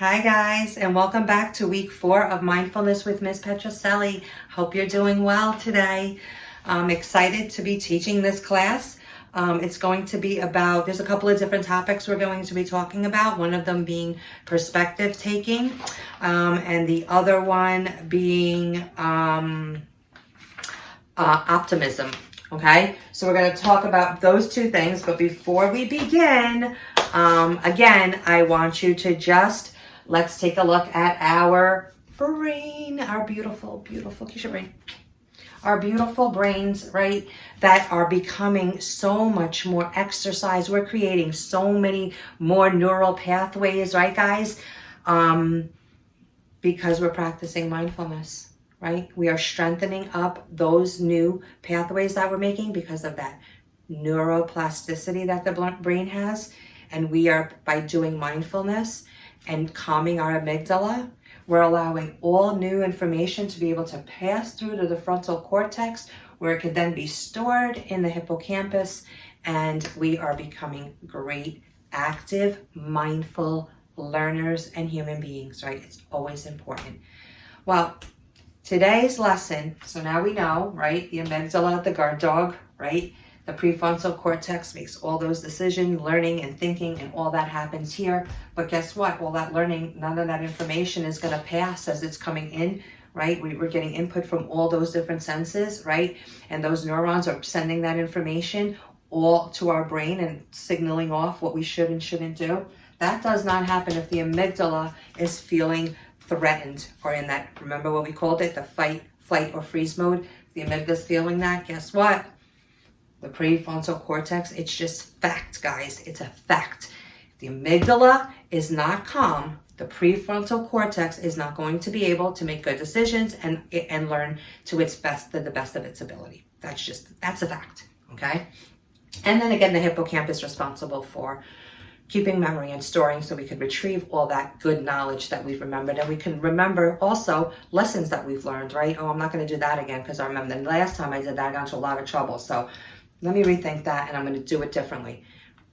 Hi guys, and welcome back to week 4 of Mindfulness with Ms. Petrocelli. Hope you're doing well today. I'm excited to be teaching this class. It's going to be about, there's a couple of different topics we're going to be talking about, one of them being perspective taking, and the other one being optimism. Okay, so we're going to talk about those two things, but before we begin, again, I want you to let's take a look at our brain, our beautiful Keisha brain. Our beautiful brains, right, that are becoming so much more exercise. We're creating so many more neural pathways, right, guys? Because we're practicing mindfulness, right? We are strengthening up those new pathways that we're making because of that neuroplasticity that the brain has. And we are, by doing mindfulness and calming our amygdala, we're allowing all new information to be able to pass through to the frontal cortex, where it could then be stored in the hippocampus, and we are becoming great, active, mindful learners and human beings, right? It's always important. Well, today's lesson, so now we know, right? The amygdala, the guard dog, right? The prefrontal cortex makes all those decisions, learning and thinking, and all that happens here. But guess what? All that learning, none of that information is going to pass as it's coming in, right? We're getting input from all those different senses, right? And those neurons are sending that information all to our brain and signaling off what we should and shouldn't do. That does not happen if the amygdala is feeling threatened, or in that, remember what we called it, the fight, flight, or freeze mode. If the amygdala is feeling that, guess what? The prefrontal cortex, it's just fact, guys. It's a fact. If the amygdala is not calm, the prefrontal cortex is not going to be able to make good decisions and learn to the best of its ability. That's a fact, okay? And then again, the hippocampus is responsible for keeping memory and storing, so we could retrieve all that good knowledge that we've remembered, and we can remember also lessons that we've learned, right? Oh, I'm not going to do that again because I remember the last time I did that, I got into a lot of trouble. So let me rethink that, and I'm going to do it differently.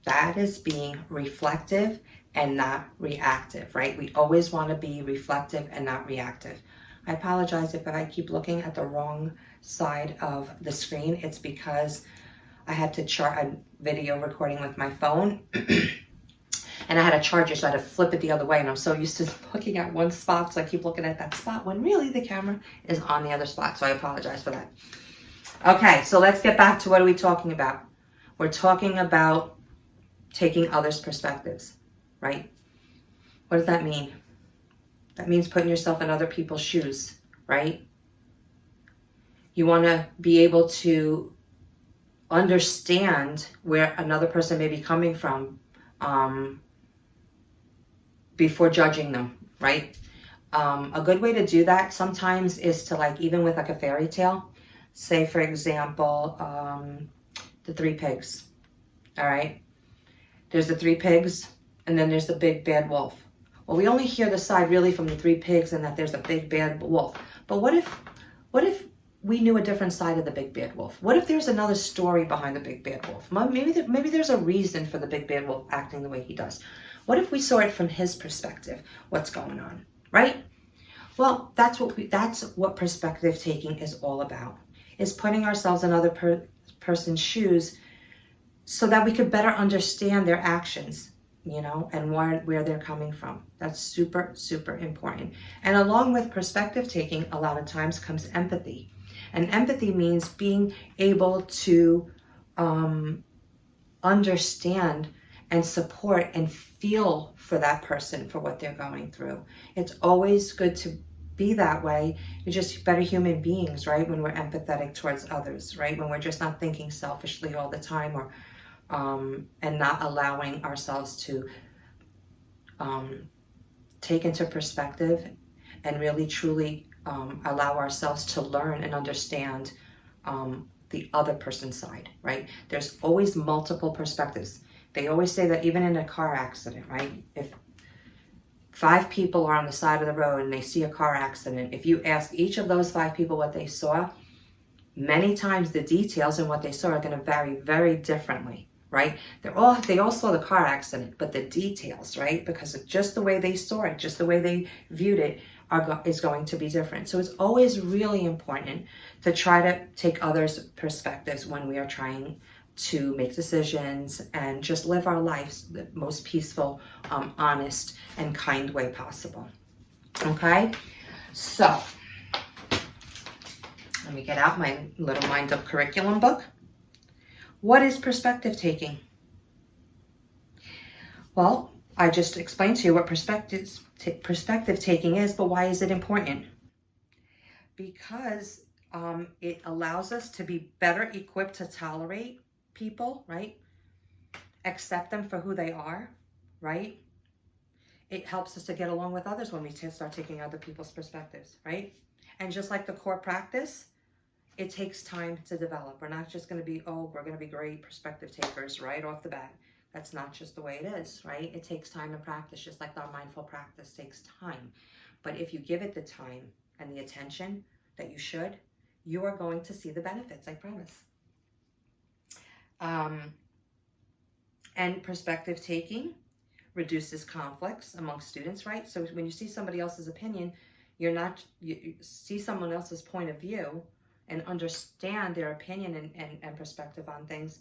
That is being reflective and not reactive, right? We always want to be reflective and not reactive. I apologize if I keep looking at the wrong side of the screen. It's because I had to chart a video recording with my phone. And I had a charger, so I had to flip it the other way. And I'm so used to looking at one spot, so I keep looking at that spot when really the camera is on the other spot. So I apologize for that. Okay, so let's get back to what are we talking about? We're talking about taking others' perspectives, right? What does that mean? That means putting yourself in other people's shoes, right? You want to be able to understand where another person may be coming from, before judging them, right? A good way to do that sometimes is to, even with a fairy tale, say for example, the 3 pigs, all right? There's the 3 pigs, and then there's the big bad wolf. Well, we only hear the side really from the 3 pigs and that there's a big bad wolf. But what if we knew a different side of the big bad wolf? What if there's another story behind the big bad wolf? Maybe there's a reason for the big bad wolf acting the way he does. What if we saw it from his perspective? What's going on, right? Well, that's what perspective taking is all about, is putting ourselves in other person's shoes so that we could better understand their actions, and where they're coming from. That's super, super important. And along with perspective taking, a lot of times comes empathy. And empathy means being able to understand and support and feel for that person, for what they're going through. It's always good to be that way. We're just better human beings, right? When we're empathetic towards others, right? When we're just not thinking selfishly all the time, or and not allowing ourselves to take into perspective and really truly allow ourselves to learn and understand the other person's side, right? There's always multiple perspectives. They always say that even in a car accident, right? If 5 people are on the side of the road and they see a car accident, if you ask each of those 5 people what they saw, many times the details and what they saw are going to vary very differently, right? They all saw the car accident, but the details, right? Because of just the way they saw it, just the way they viewed it, is going to be different. So it's always really important to try to take others' perspectives when we are trying to make decisions and just live our lives the most peaceful, honest, and kind way possible. Okay? So, let me get out my little Mind Up curriculum book. What is perspective taking? Well, I just explained to you what perspective taking is, but why is it important? Because it allows us to be better equipped to tolerate people, right? Accept them for who they are, right? It helps us to get along with others when we start taking other people's perspectives, right? And just like the core practice, it takes time to develop. We're not just going to be, oh, we're going to be great perspective takers right off the bat. That's not just the way it is, right? It takes time and practice, just like our mindful practice takes time. But if you give it the time and the attention that you should, you are going to see the benefits, I promise. And perspective taking reduces conflicts among students, right? So when you see somebody else's opinion, you see someone else's point of view and understand their opinion and perspective on things,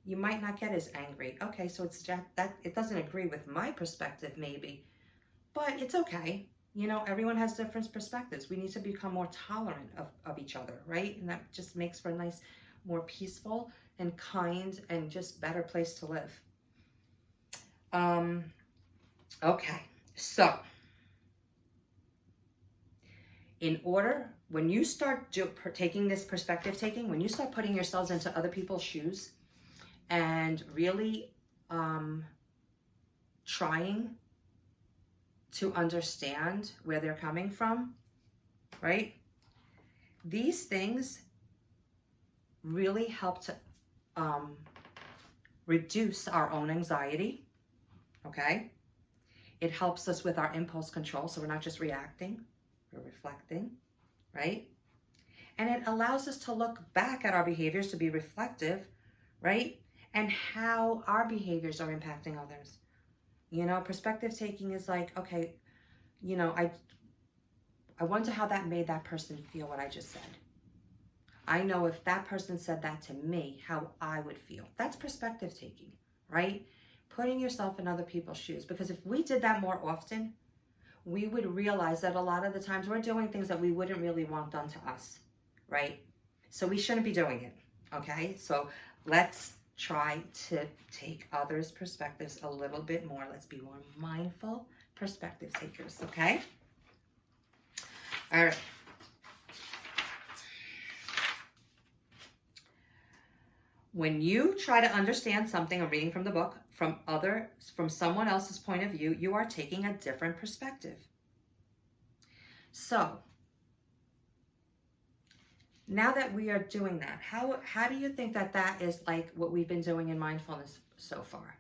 you might not get as angry. Okay, so it's that it doesn't agree with my perspective maybe, but it's okay. You know, everyone has different perspectives. We need to become more tolerant of each other, right? And that just makes for a nice, more peaceful and kind and just better place to live. Okay, so in order, when you start taking this perspective taking, when you start putting yourselves into other people's shoes and really trying to understand where they're coming from, right? These things really help to reduce our own anxiety, okay? It helps us with our impulse control, so we're not just reacting, we're reflecting, right? And it allows us to look back at our behaviors, to be reflective, right? And how our behaviors are impacting others. You know, perspective taking is like, okay, you know, I wonder how that made that person feel what I just said. I know if that person said that to me, how I would feel. That's perspective taking, right? Putting yourself in other people's shoes. Because if we did that more often, we would realize that a lot of the times we're doing things that we wouldn't really want done to us, right? So we shouldn't be doing it, okay? So let's try to take others' perspectives a little bit more. Let's be more mindful perspective takers, okay? All right. When you try to understand something, I'm reading from the book, from someone else's point of view, you are taking a different perspective. So, now that we are doing that, how do you think that is like what we've been doing in mindfulness so far?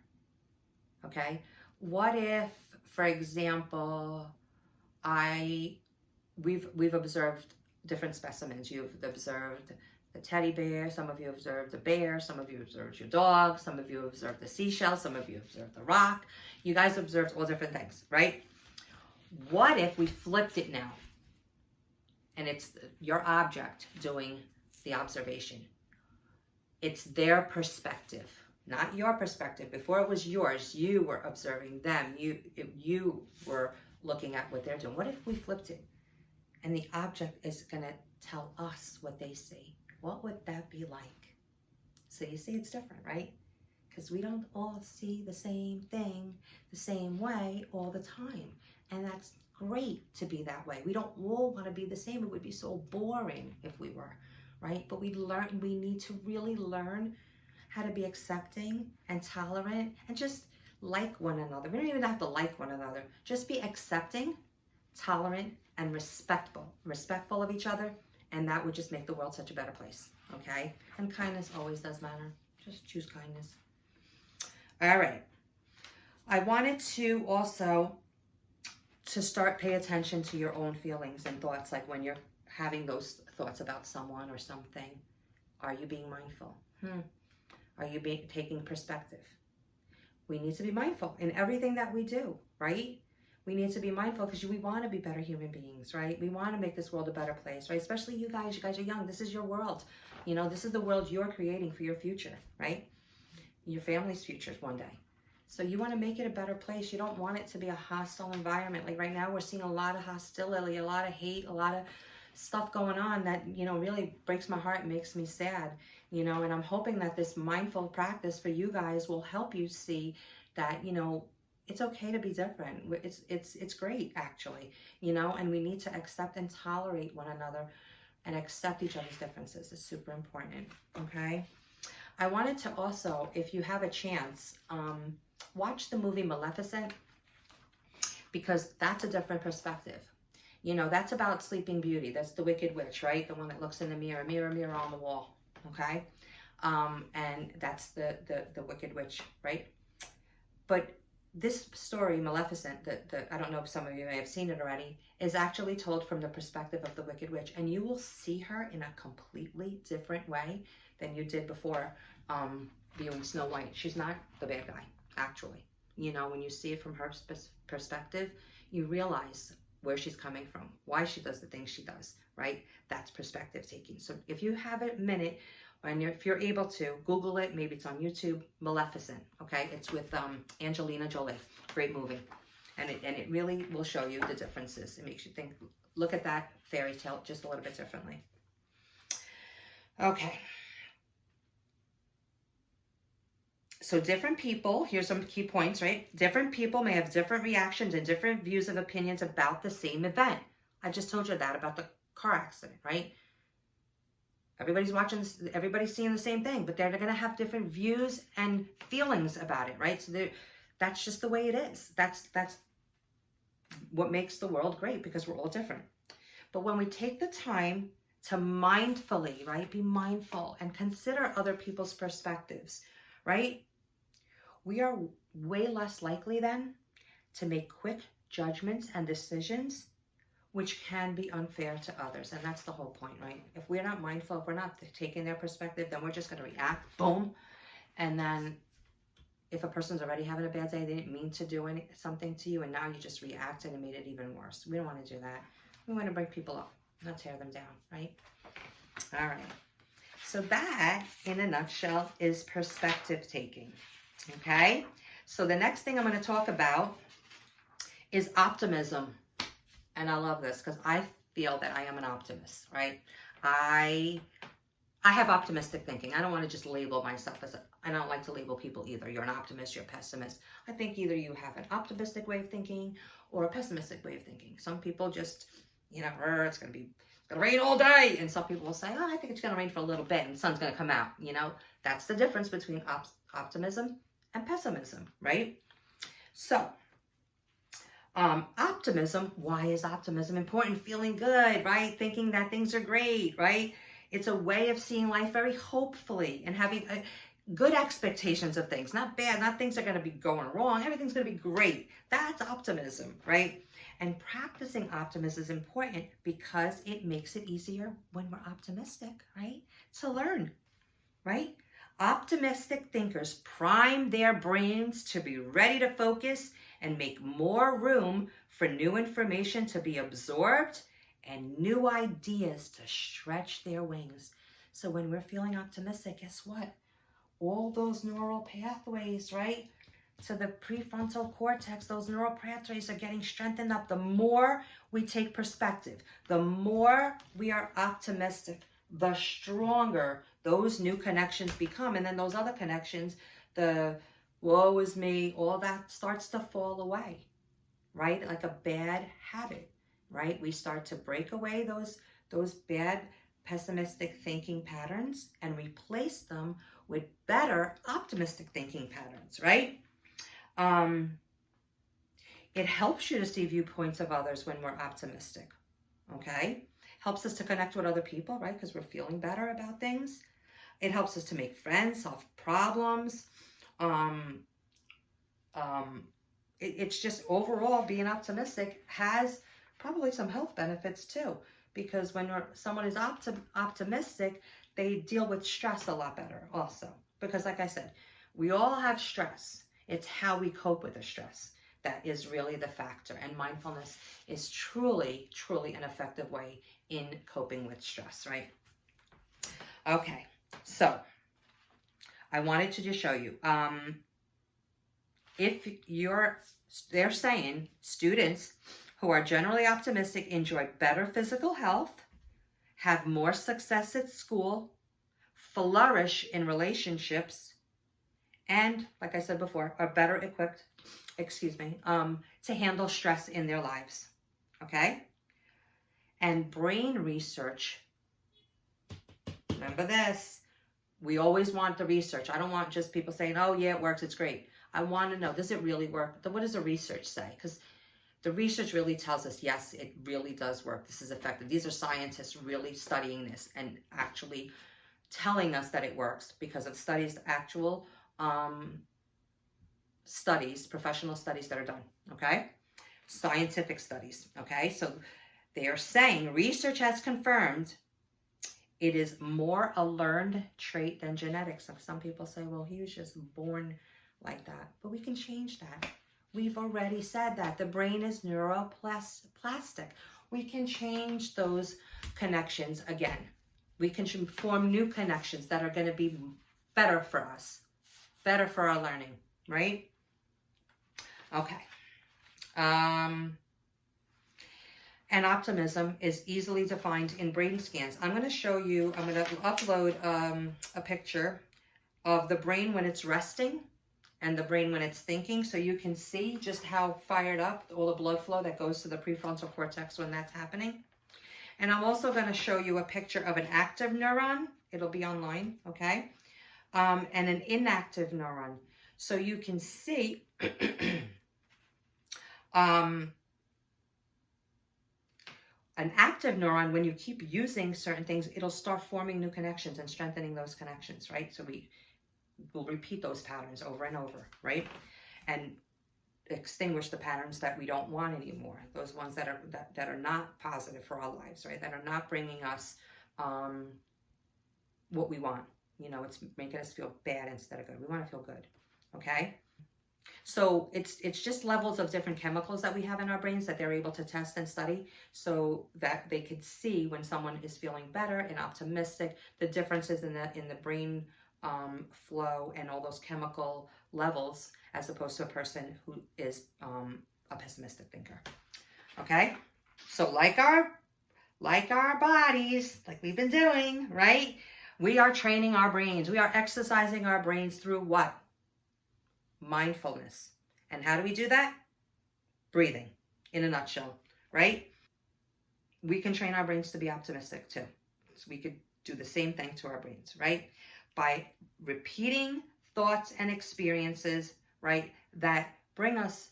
Okay? What if, for example, we've observed different specimens. You've observed the teddy bear, some of you observed the bear, some of you observed your dog, some of you observed the seashell, some of you observed the rock. You guys observed all different things, right? What if we flipped it now? And it's your object doing the observation. It's their perspective, not your perspective. Before it was yours, you were observing them. You were looking at what they're doing. What if we flipped it? And the object is going to tell us what they see. What would that be like? So you see, it's different, right? Because we don't all see the same thing the same way all the time. And that's great to be that way. We don't all want to be the same. It would be so boring if we were, right? But we need to really learn how to be accepting and tolerant and just like one another. We don't even have to like one another. Just be accepting, tolerant, and respectful of each other, and that would just make the world such a better place, okay? And kindness always does matter. Just choose kindness. All right. I wanted to also to start pay attention to your own feelings and thoughts, like when you're having those thoughts about someone or something. Are you being mindful? Are you taking perspective? We need to be mindful in everything that we do, right? We need to be mindful because we want to be better human beings, right? We want to make this world a better place, right? Especially you guys. You guys are young. This is your world. You know, this is the world you're creating for your future, right? Your family's futures one day. So you want to make it a better place. You don't want it to be a hostile environment. Like right now, we're seeing a lot of hostility, a lot of hate, a lot of stuff going on that, you know, really breaks my heart and makes me sad, you know, and I'm hoping that this mindful practice for you guys will help you see that, you know, it's okay to be different. It's great, actually, you know, and we need to accept and tolerate one another and accept each other's differences. It's super important, okay? I wanted to also, if you have a chance, watch the movie Maleficent, because that's a different perspective. You know, that's about Sleeping Beauty. That's the Wicked Witch, right? The one that looks in the mirror, mirror, mirror on the wall, okay? And that's the Wicked Witch, right? But this story, Maleficent, I don't know if some of you may have seen it already, is actually told from the perspective of the Wicked Witch. And you will see her in a completely different way than you did before viewing Snow White. She's not the bad guy, actually. You know, when you see it from her perspective, you realize where she's coming from, why she does the things she does, right? That's perspective taking. So if you have a minute, and if you're able to, Google it. Maybe it's on YouTube. Maleficent, okay? It's with Angelina Jolie. Great movie. And it really will show you the differences. It makes you think, look at that fairy tale just a little bit differently. Okay. So different people, here's some key points, right? Different people may have different reactions and different views of opinions about the same event. I just told you that about the car accident, right? Everybody's watching this, everybody's seeing the same thing, but they're going to have different views and feelings about it, right? So that's just the way it is. That's what makes the world great, because we're all different. But when we take the time to mindfully, right, be mindful and consider other people's perspectives, right? We are way less likely then to make quick judgments and decisions which can be unfair to others. And that's the whole point, right? If we're not mindful, if we're not taking their perspective, then we're just going to react, boom. And then if a person's already having a bad day, they didn't mean to do something to you, and now you just reacted and made it even worse. We don't want to do that. We want to bring people up, not tear them down, right? All right. So that, in a nutshell, is perspective taking, okay? So the next thing I'm going to talk about is optimism. And I love this because I feel that I am an optimist, right? I have optimistic thinking. I don't want to just label myself as I don't like to label people either. You're an optimist, you're a pessimist. I think either you have an optimistic way of thinking or a pessimistic way of thinking. Some people just, you know, it's going to rain all day. And some people will say, oh, I think it's going to rain for a little bit and the sun's going to come out. You know, that's the difference between optimism and pessimism, right? So, optimism, why is optimism important? Feeling good, right? Thinking that things are great, right? It's a way of seeing life very hopefully and having good expectations of things, not bad, not things are going to be going wrong. Everything's going to be great. That's optimism, right? And practicing optimism is important because it makes it easier when we're optimistic, right? To learn, right? Optimistic thinkers prime their brains to be ready to focus and make more room for new information to be absorbed and new ideas to stretch their wings. So when we're feeling optimistic, guess what? All those neural pathways, right, to the prefrontal cortex, those neural pathways are getting strengthened up. The more we take perspective, the more we are optimistic, the stronger those new connections become. And then those other connections, the woe is me, all that starts to fall away, right? Like a bad habit, right? We start to break away those bad pessimistic thinking patterns and replace them with better optimistic thinking patterns, right? It helps you to see viewpoints of others when we're optimistic, okay? Helps us to connect with other people, right? Because we're feeling better about things. It helps us to make friends, solve problems. It's just overall being optimistic has probably some health benefits too, because when someone is optimistic, they deal with stress a lot better also, Because like I said, we all have stress. It's how we cope with the stress that is really the factor. And mindfulness is truly, truly an effective way in coping with stress, right? Okay, so I wanted to just show you. They're saying students who are generally optimistic enjoy better physical health, have more success at school, flourish in relationships, and, like I said before, are better equipped, to handle stress in their lives, okay? And brain research, remember this, we always want the research. I don't want just people saying, oh yeah, it works, it's great. I want to know, does it really work? What does the research say? Because the research really tells us, yes, it really does work. This is effective. These are scientists really studying this and actually telling us that it works because of studies, actual studies, professional studies that are done, okay? Scientific studies, okay? So they are saying research has confirmed it is more a learned trait than genetics. So some people say, well, he was just born like that. But we can change that. We've already said that. The brain is neuroplastic. We can change those connections again. We can form new connections that are going to be better for us, better for our learning, right? Okay. And optimism is easily defined in brain scans. I'm going to show you, I'm going to upload a picture of the brain when it's resting and the brain when it's thinking, so you can see just how fired up, all the blood flow that goes to the prefrontal cortex when that's happening. And I'm also going to show you a picture of an active neuron. It'll be online, okay? And an inactive neuron. So you can see an active neuron, when you keep using certain things, it'll start forming new connections and strengthening those connections, right? So we'll repeat those patterns over and over, right? And extinguish the patterns that we don't want anymore, those ones that are not positive for our lives, right? That are not bringing us what we want. You know, it's making us feel bad instead of good. We want to feel good, okay? So it's just levels of different chemicals that we have in our brains that they're able to test and study so that they could see when someone is feeling better and optimistic, the differences in the brain flow and all those chemical levels as opposed to a person who is a pessimistic thinker. Okay? So like our bodies, like we've been doing, right? We are training our brains. We are exercising our brains through what? Mindfulness. And how do we do that? Breathing, in a nutshell, right? We can train our brains to be optimistic too. So we could do the same thing to our brains, right? By repeating thoughts and experiences, right, that bring us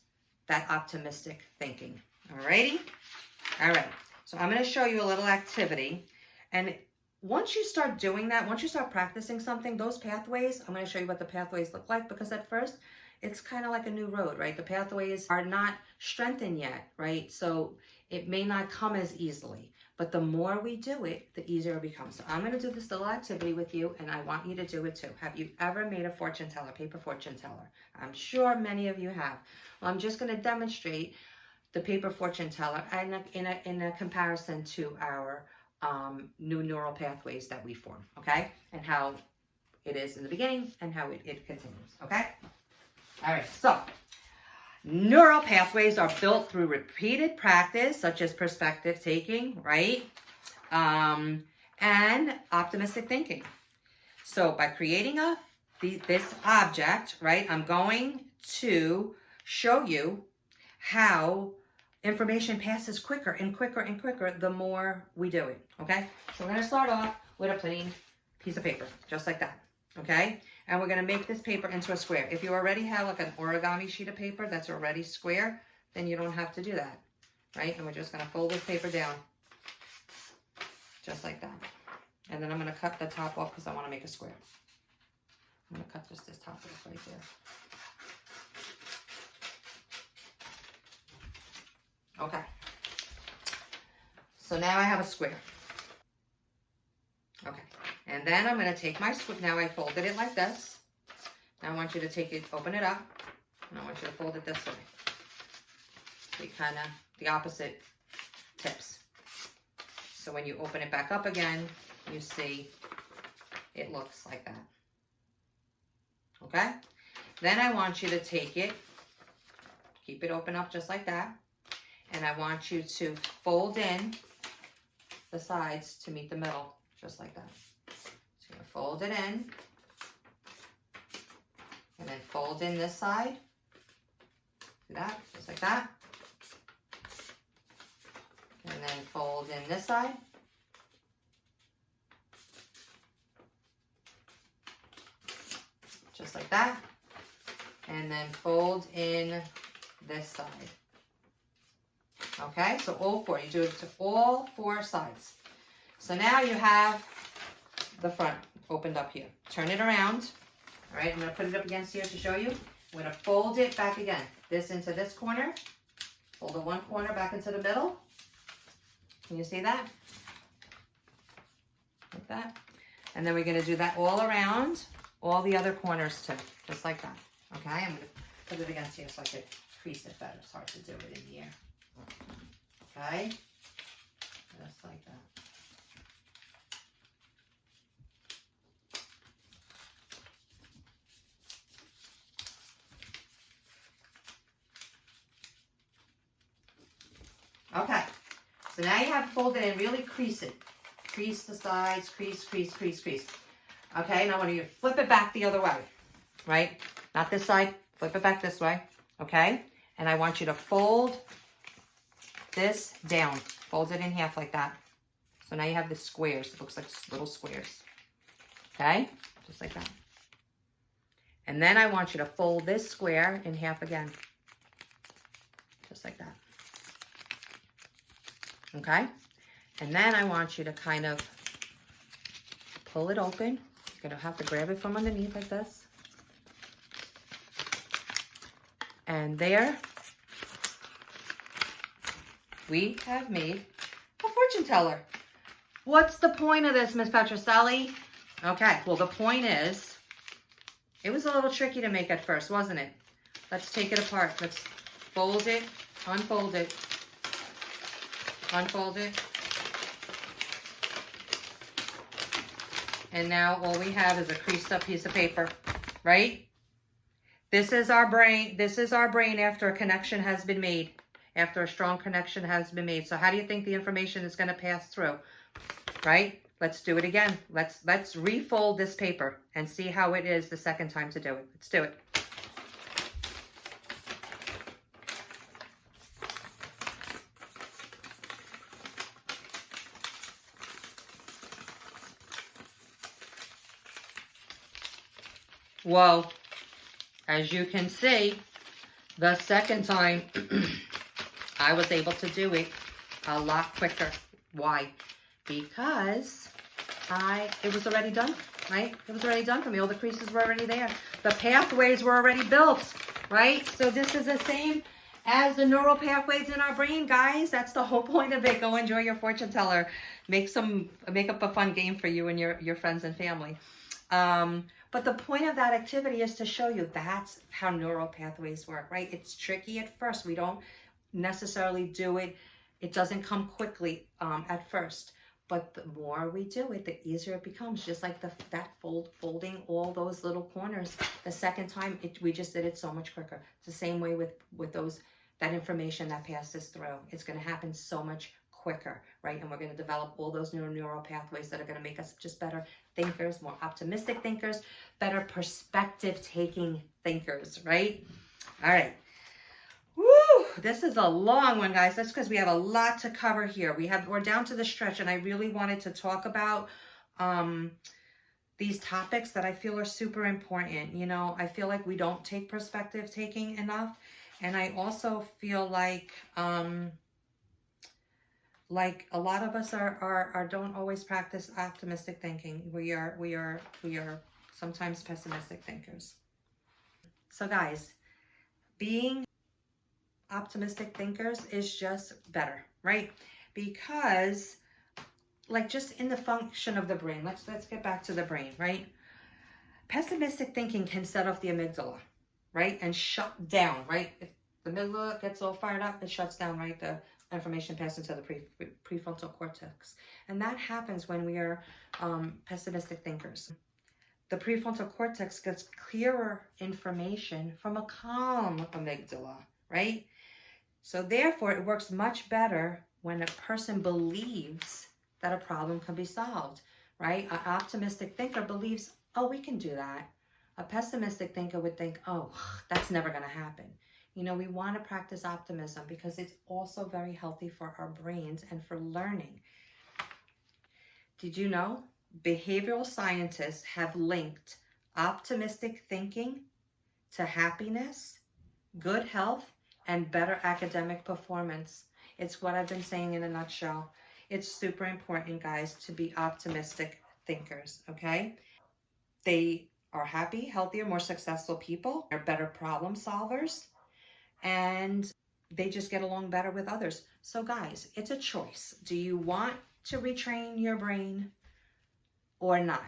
that optimistic thinking. Alrighty? All right. So I'm going to show you a little activity. And once you start doing that, once you start practicing something, those pathways, I'm going to show you what the pathways look like, because at first it's kind of like a new road, right? The pathways are not strengthened yet, right? So it may not come as easily, but the more we do it, the easier it becomes. So I'm going to do this little activity with you, and I want you to do it too. Have you ever made a fortune teller, paper fortune teller? I'm sure many of you have. Well, I'm just going to demonstrate the paper fortune teller in a comparison to our new neural pathways that we form, okay? And how it is in the beginning and how it continues, okay? All right, so neural pathways are built through repeated practice, such as perspective taking, right? And optimistic thinking. So by creating this object, right, I'm going to show you how information passes quicker and quicker and quicker the more we do it, okay? So we're going to start off with a plain piece of paper, just like that, okay? And we're going to make this paper into a square. If you already have like an origami sheet of paper that's already square, then you don't have to do that, right? And we're just going to fold this paper down, just like that. And then I'm going to cut the top off because I want to make a square. I'm going to cut just this top off right there. Okay, so now I have a square. Okay, and then I'm going to take my square. Now I folded it like this. I want you to take it, open it up, and I want you to fold it this way. So you kind of, the opposite tips. So when you open it back up again, you see it looks like that. Okay? Then I want you to take it, keep it open up just like that, and I want you to fold in the sides to meet the middle, just like that. So you're gonna fold it in, and then fold in this side. See that? Just like that. And then fold in this side. Just like that. And then fold in this side. Okay, so all four. You do it to all four sides. So now you have the front opened up here. Turn it around. All right, I'm going to put it up against here to show you. I'm going to fold it back again. This into this corner. Fold the one corner back into the middle. Can you see that? Like that. And then we're going to do that all around, all the other corners too, just like that. Okay, I'm going to put it against here so I can crease it better. It's hard to do it in here. Okay, just like that. Okay, so now you have to fold it and really crease it. Crease the sides, crease, crease, crease, crease. Okay, now I want you to flip it back the other way, right? Not this side, flip it back this way, okay? And I want you to fold this down. Fold it in half like that. So now you have the squares. It looks like little squares, okay? Just like that. And then I want you to fold this square in half again. Just like that. Okay? And then I want you to kind of pull it open. You're going to have to grab it from underneath like this. And there we have made a fortune teller. What's the point of this, Miss Petrocelli? Okay, well the point is, it was a little tricky to make at first, wasn't it? Let's take it apart. Let's fold it, unfold it, unfold it. And now all we have is a creased up piece of paper, right? This is our brain. This is our brain after a connection has been made, after a strong connection has been made. So how do you think the information is going to pass through, right? Let's do it again. Let's refold this paper and see how it is the second time to do it. Let's do it. Whoa. As you can see, the second time I was able to do it a lot quicker. Why? Because it was already done, right? It was already done for me. All the creases were already there. The pathways were already built, right? So this is the same as the neural pathways in our brain, guys. That's the whole point of it. Go enjoy your fortune teller. Make up a fun game for you and your friends and family. But the point of that activity is to show you that's how neural pathways work, right? It's tricky at first. We don't necessarily do it. It doesn't come quickly at first. But the more we do it, the easier it becomes. Just like folding all those little corners. The second time, we just did it so much quicker. It's the same way with that information that passes through. It's going to happen so much quicker, right? And we're going to develop all those neural pathways that are going to make us just better thinkers, more optimistic thinkers, better perspective-taking thinkers, right? All right. Woo! This is a long one, guys. That's because we have a lot to cover here. We're down to the stretch, and I really wanted to talk about these topics that I feel are super important. You know, I feel like we don't take perspective-taking enough, and I also feel like a lot of us don't always practice optimistic thinking. We are sometimes pessimistic thinkers. So guys, being optimistic thinkers is just better, right? Because like just in the function of the brain, let's get back to the brain, right? Pessimistic thinking can set off the amygdala, right? And shut down, right? If the amygdala gets all fired up, it shuts down, right? The information passes into the prefrontal cortex. And that happens when we are pessimistic thinkers. The prefrontal cortex gets clearer information from a calm amygdala, right? So therefore, it works much better when a person believes that a problem can be solved, right? An optimistic thinker believes, oh, we can do that. A pessimistic thinker would think, oh, that's never going to happen. You know, we want to practice optimism because it's also very healthy for our brains and for learning. Did you know? Behavioral scientists have linked optimistic thinking to happiness, good health, and better academic performance. It's what I've been saying in a nutshell. It's super important, guys, to be optimistic thinkers, okay? They are happy, healthier, more successful people. They're better problem solvers, and they just get along better with others. So, guys, it's a choice. Do you want to retrain your brain or not?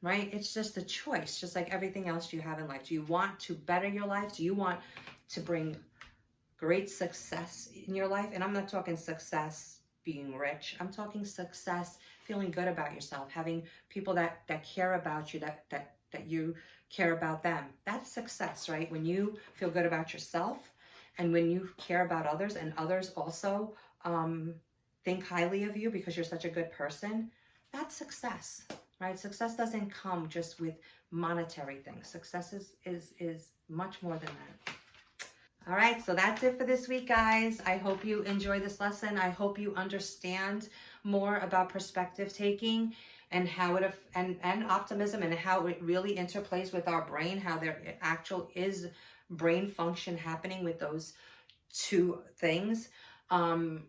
Right? It's just a choice, just like everything else you have in life. Do you want to better your life? Do you want to bring great success in your life? And I'm not talking success being rich. I'm talking success feeling good about yourself, having people that care about you, that you care about them. That's success, right? When you feel good about yourself and when you care about others and others also think highly of you because you're such a good person, that's success, right? Success doesn't come just with monetary things. Success is much more than that. All right, so that's it for this week, guys. I hope you enjoy this lesson. I hope you understand more about perspective taking and how it and optimism and how it really interplays with our brain, how there actual is brain function happening with those two things. And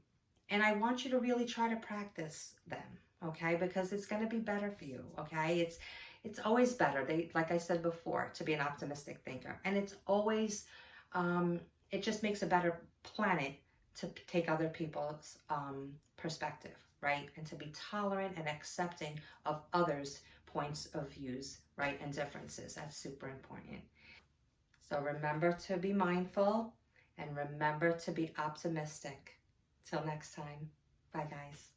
I want you to really try to practice them, okay? Because it's going to be better for you, okay? It's always better. Like I said before, to be an optimistic thinker, and it's always it just makes a better planet to take other people's perspective, right? And to be tolerant and accepting of others' points of views, right? And differences. That's super important. So remember to be mindful and remember to be optimistic. Till next time. Bye, guys.